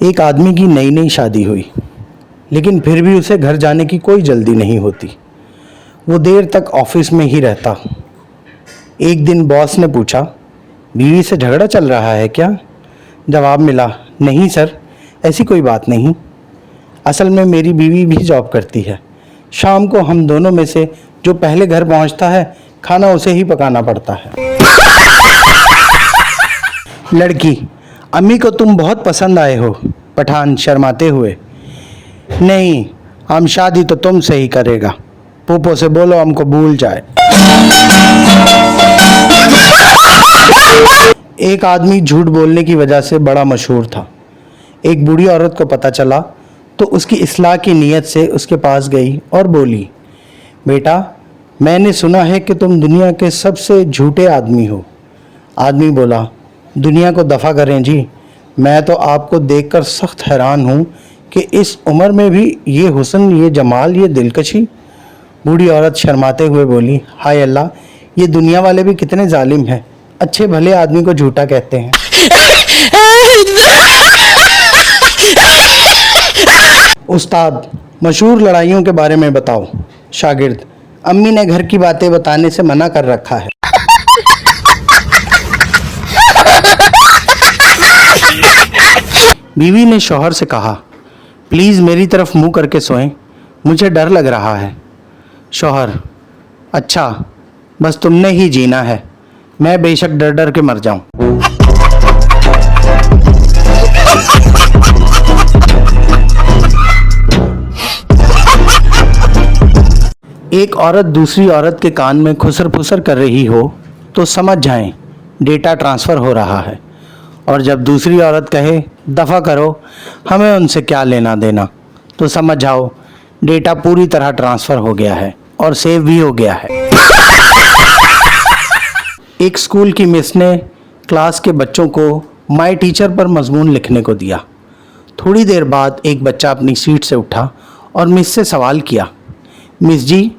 एक आदमी की नई नई शादी हुई, लेकिन फिर भी उसे घर जाने की कोई जल्दी नहीं होती। वो देर तक ऑफिस में ही रहता। एक दिन बॉस ने पूछा, बीवी से झगड़ा चल रहा है क्या? जवाब मिला, नहीं सर, ऐसी कोई बात नहीं। असल में मेरी बीवी भी जॉब करती है। शाम को हम दोनों में से जो पहले घर पहुंचता है, खाना उसे ही पकाना पड़ता है। लड़की, अम्मी को तुम बहुत पसंद आए हो। पठान शर्माते हुए, नहीं, हम शादी तो तुमसे ही करेगा। पोपो से बोलो हमको भूल जाए। एक आदमी झूठ बोलने की वजह से बड़ा मशहूर था। एक बूढ़ी औरत को पता चला तो उसकी इस्लाह की नीयत से उसके पास गई और बोली, बेटा, मैंने सुना है कि तुम दुनिया के सबसे झूठे आदमी हो। आदमी बोला, दुनिया को दफ़ा करें जी, मैं तो आपको देखकर सख्त हैरान हूँ कि इस उम्र में भी ये हुस्न, ये जमाल, ये दिलकशी। बूढ़ी औरत शर्माते हुए बोली, हाय अल्लाह, ये दुनिया वाले भी कितने जालिम हैं, अच्छे भले आदमी को झूठा कहते हैं। उस्ताद, मशहूर लड़ाइयों के बारे में बताओ। शागिर्द, अम्मी ने घर की बातें बताने से मना कर रखा है। बीवी ने शौहर से कहा, प्लीज़ मेरी तरफ मुंह करके सोएं, मुझे डर लग रहा है। शौहर, अच्छा, बस तुमने ही जीना है, मैं बेशक डर डर के मर जाऊं। एक औरत दूसरी औरत के कान में खुसर फुसर कर रही हो तो समझ जाएं डेटा ट्रांसफ़र हो रहा है, और जब दूसरी औरत कहे दफ़ा करो, हमें उनसे क्या लेना देना, तो समझ जाओ डेटा पूरी तरह ट्रांसफ़र हो गया है और सेव भी हो गया है। एक स्कूल की मिस ने क्लास के बच्चों को माय टीचर पर मजमून लिखने को दिया। थोड़ी देर बाद एक बच्चा अपनी सीट से उठा और मिस से सवाल किया, मिस जी,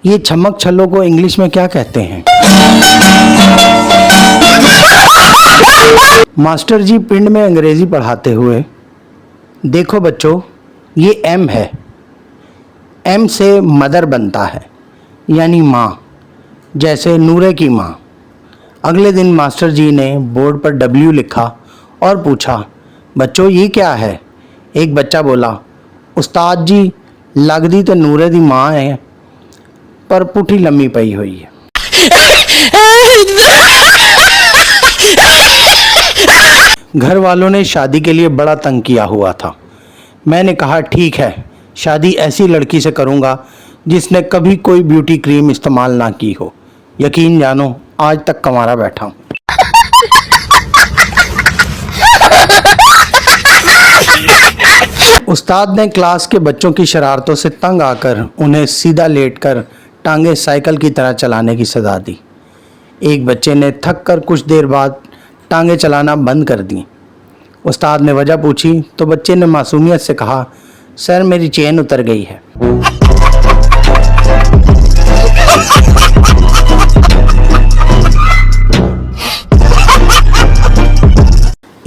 ये छमक छल्लों को इंग्लिश में क्या कहते हैं? मास्टर जी पिंड में अंग्रेजी पढ़ाते हुए, देखो बच्चों, ये एम है, एम से मदर बनता है, यानी माँ, जैसे नूरे की माँ। अगले दिन मास्टर जी ने बोर्ड पर डब्ल्यू लिखा और पूछा, बच्चों ये क्या है? एक बच्चा बोला, उस्ताद जी, लगदी तो नूरे दी माँ है, पर पुठी लम्मी पई हुई है। घर वालों ने शादी के लिए बड़ा तंग किया हुआ था। मैंने कहा, ठीक है, शादी ऐसी लड़की से करूँगा जिसने कभी कोई ब्यूटी क्रीम इस्तेमाल ना की हो। यकीन जानो, आज तक कमारा बैठा हूँ। उस्ताद ने क्लास के बच्चों की शरारतों से तंग आकर उन्हें सीधा लेटकर टांगे साइकिल की तरह चलाने की सज़ा दी। एक बच्चे ने थक कर कुछ देर बाद टांगे चलाना बंद कर दी। उस्ताद ने वजह पूछी तो बच्चे ने मासूमियत से कहा, सर मेरी चेन उतर गई है।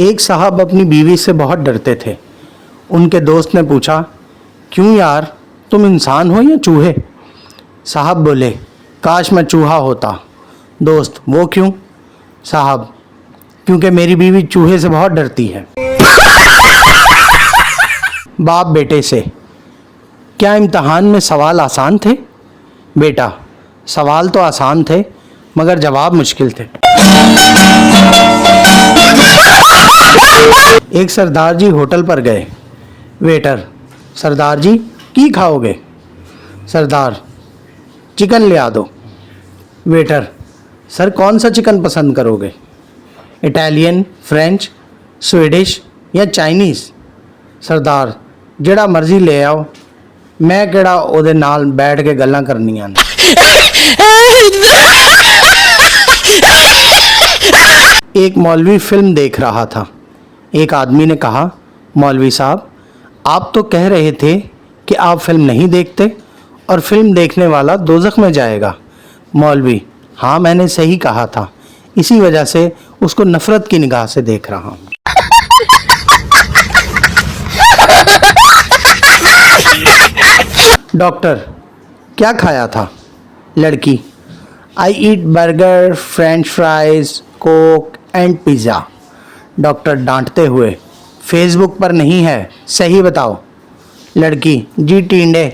एक साहब अपनी बीवी से बहुत डरते थे। उनके दोस्त ने पूछा, क्यों यार, तुम इंसान हो या चूहे? साहब बोले, काश मैं चूहा होता। दोस्त, वो क्यों? साहब, क्योंकि मेरी बीवी चूहे से बहुत डरती है। बाप बेटे से, क्या इम्तहान में सवाल आसान थे? बेटा, सवाल तो आसान थे मगर जवाब मुश्किल थे। एक सरदार जी होटल पर गए। वेटर, सरदार जी की खाओगे? सरदार, चिकन ले आ दो। वेटर, सर कौन सा चिकन पसंद करोगे? इटालियन, फ्रेंच, स्वीडिश या चाइनीज़? सरदार, ਜਿਹੜਾ मर्जी ले आओ, मैं ਕਿਹੜਾ ਉਹਦੇ ਨਾਲ बैठ के गल्लां करनियां ने। एक मौलवी फिल्म देख रहा था। एक आदमी ने कहा, मौलवी साहब, आप तो कह रहे थे कि आप फिल्म नहीं देखते और फिल्म देखने वाला दोज़ख में जाएगा। मौलवी, हाँ मैंने सही कहा था, इसी वजह से उसको नफ़रत की निगाह से देख रहा हूँ। डॉक्टर, क्या खाया था? लड़की, I eat burger, French fries, Coke and pizza. Doctor डांटते हुए, फेसबुक पर नहीं है, सही बताओ। लड़की, जी टींडे।